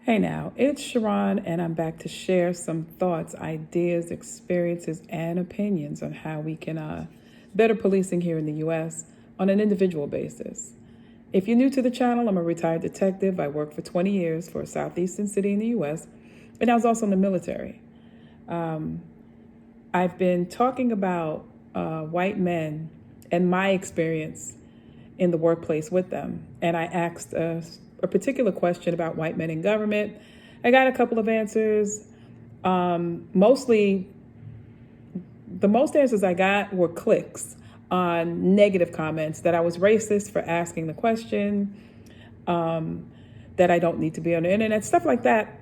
Hey now, it's Sharon, and I'm back to share some thoughts, ideas, experiences, and opinions on how we can better policing here in the U.S. on an individual basis. If you're new to the channel, I'm a retired detective. I worked for 20 years for a southeastern city in the U.S., and I was also in the military. I've been talking about white men and my experience in the workplace with them, and I asked a particular question about white men in government. I got a couple of answers. Mostly, the most answers I got were clicks on negative comments that I was racist for asking the question, that I don't need to be on the internet, stuff like that.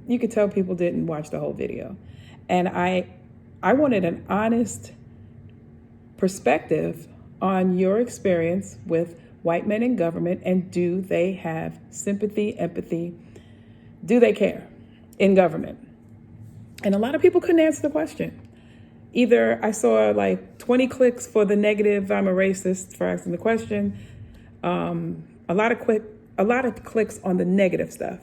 You could tell people didn't watch the whole video. And I wanted an honest perspective on your experience with white men in government, and do they have sympathy, empathy? Do they care in government? And a lot of people couldn't answer the question. Either I saw like 20 clicks for the negative, I'm a racist for asking the question. A lot of clicks on the negative stuff.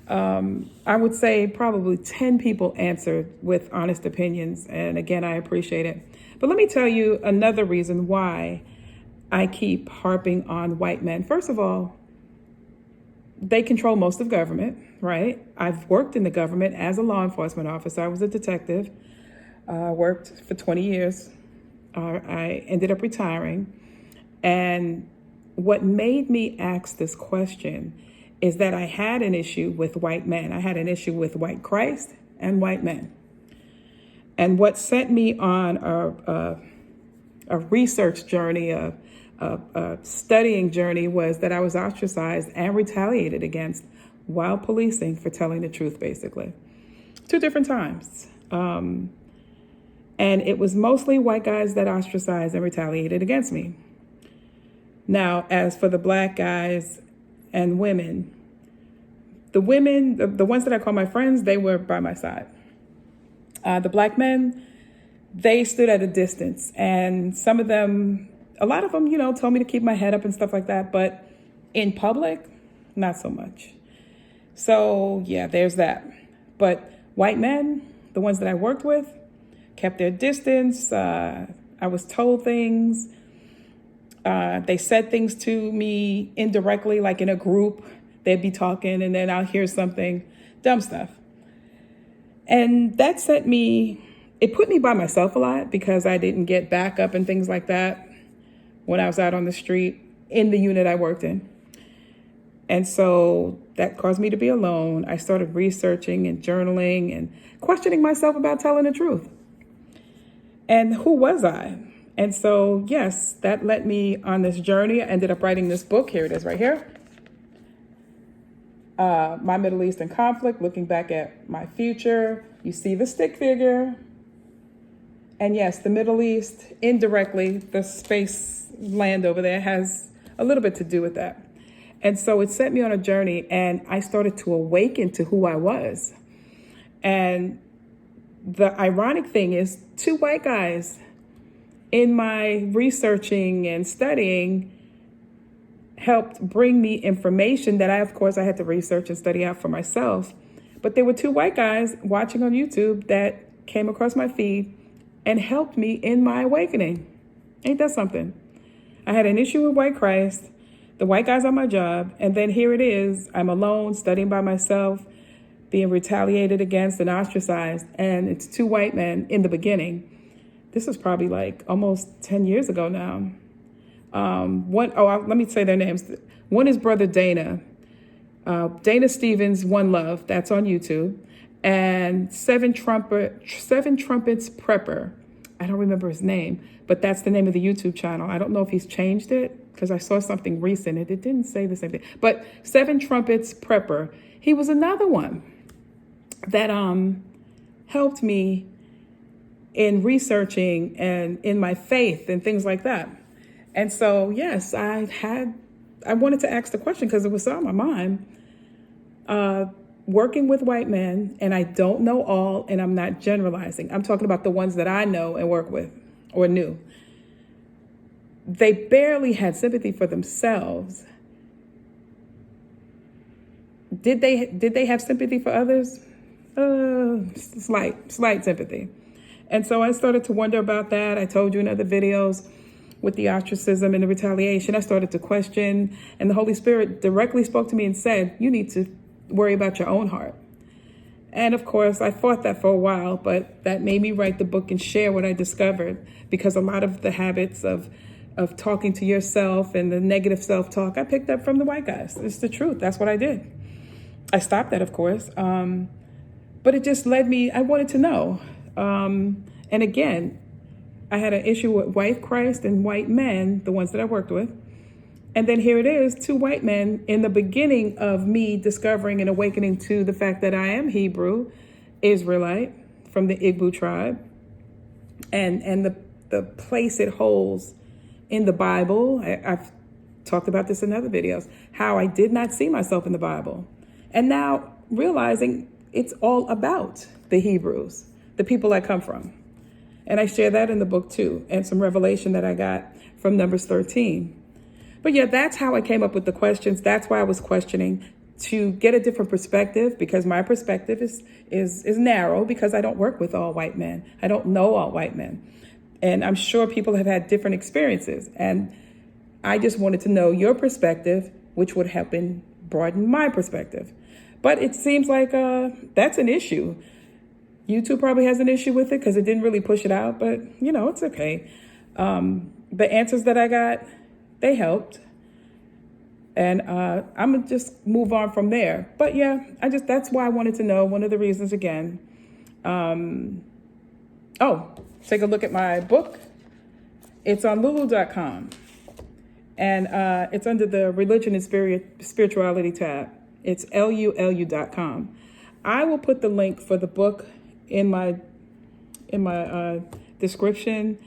I would say probably 10 people answered with honest opinions. And again, I appreciate it. But let me tell you another reason why I keep harping on white men. First of all, they control most of government, right? I've worked in the government as a law enforcement officer. I was a detective. Worked for 20 years. I ended up retiring. And what made me ask this question is that I had an issue with white men. I had an issue with white Christ and white men. And what sent me on a research journey, a studying journey, was that I was ostracized and retaliated against while policing for telling the truth, basically. 2 different times. And it was mostly white guys that ostracized and retaliated against me. Now, as for the black guys and women, the women, the ones that I call my friends, they were by my side. The black men, they stood at a distance, and some of them, a lot of them, told me to keep my head up and stuff like that. But in public, not so much. So yeah, there's that. But white men, the ones that I worked with, kept their distance. I was told things. They said things to me indirectly, like in a group. They'd be talking and then I'll hear something, dumb stuff. And that it put me by myself a lot because I didn't get backup and things like that when I was out on the street in the unit I worked in. And so that caused me to be alone. I started researching and journaling and questioning myself about telling the truth. And who was I? And so, yes, that led me on this journey. I ended up writing this book. Here it is right here. My Middle Eastern Conflict, looking back at my future. You see the stick figure. And yes, the Middle East, indirectly, the space land over there has a little bit to do with that. And so it set me on a journey, and I started to awaken to who I was. And the ironic thing is, 2 white guys in my researching and studying helped bring me information that of course, I had to research and study out for myself. But there were 2 white guys watching on YouTube that came across my feed and helped me in my awakening. Ain't that something? I had an issue with white Christ, the white guys on my job, and then here it is. I'm alone, studying by myself, being retaliated against and ostracized, and it's 2 white men in the beginning. This was probably like almost 10 years ago now. Let me say their names. One is Brother Dana. Dana Stevens, One Love, that's on YouTube. And Seven Trumpets Prepper. I don't remember his name, but that's the name of the YouTube channel. I don't know if he's changed it because I saw something recent and it didn't say the same thing. But Seven Trumpets Prepper, he was another one that helped me in researching and in my faith and things like that. And so, yes, I wanted to ask the question because it was on my mind. Working with white men, and I don't know all, and I'm not generalizing. I'm talking about the ones that I know and work with or knew. They barely had sympathy for themselves. Did they have sympathy for others? Slight sympathy. And so I started to wonder about that. I told you in other videos with the ostracism and the retaliation, I started to question, and the Holy Spirit directly spoke to me and said, you need to worry about your own heart. And of course, I fought that for a while, but that made me write the book and share what I discovered, because a lot of the habits of talking to yourself and the negative self-talk, I picked up from the white guys. It's the truth. That's what I did. I stopped that, of course. But it just led me, I wanted to know. And again, I had an issue with white Christ and white men, the ones that I worked with. And then here it is, 2 white men in the beginning of me discovering and awakening to the fact that I am Hebrew, Israelite, from the Igbo tribe, and the place it holds in the Bible. I've talked about this in other videos, how I did not see myself in the Bible. And now realizing it's all about the Hebrews, the people I come from. And I share that in the book too, and some revelation that I got from Numbers 13. But yeah, that's how I came up with the questions. That's why I was questioning, to get a different perspective, because my perspective is narrow, because I don't work with all white men. I don't know all white men. And I'm sure people have had different experiences. And I just wanted to know your perspective, which would help broaden my perspective. But it seems like that's an issue. YouTube probably has an issue with it because it didn't really push it out, but it's okay. The answers that I got, they helped. And I'm gonna just move on from there. But yeah, that's why I wanted to know. One of the reasons again. Take a look at my book. It's on lulu.com. And it's under the religion and spirituality tab. It's lulu.com. I will put the link for the book in my description,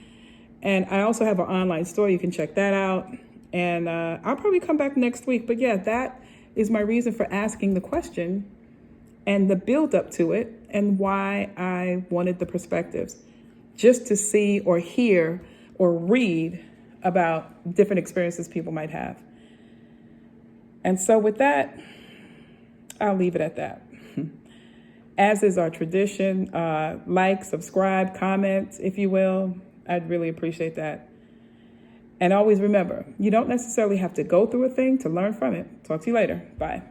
and I also have an online store. You can check that out, and I'll probably come back next week. But yeah, that is my reason for asking the question and the build up to it, and why I wanted the perspectives, just to see or hear or read about different experiences people might have. And so with that, I'll leave it at that. As is our tradition, like, subscribe, comment, if you will. I'd really appreciate that. And always remember, you don't necessarily have to go through a thing to learn from it. Talk to you later. Bye.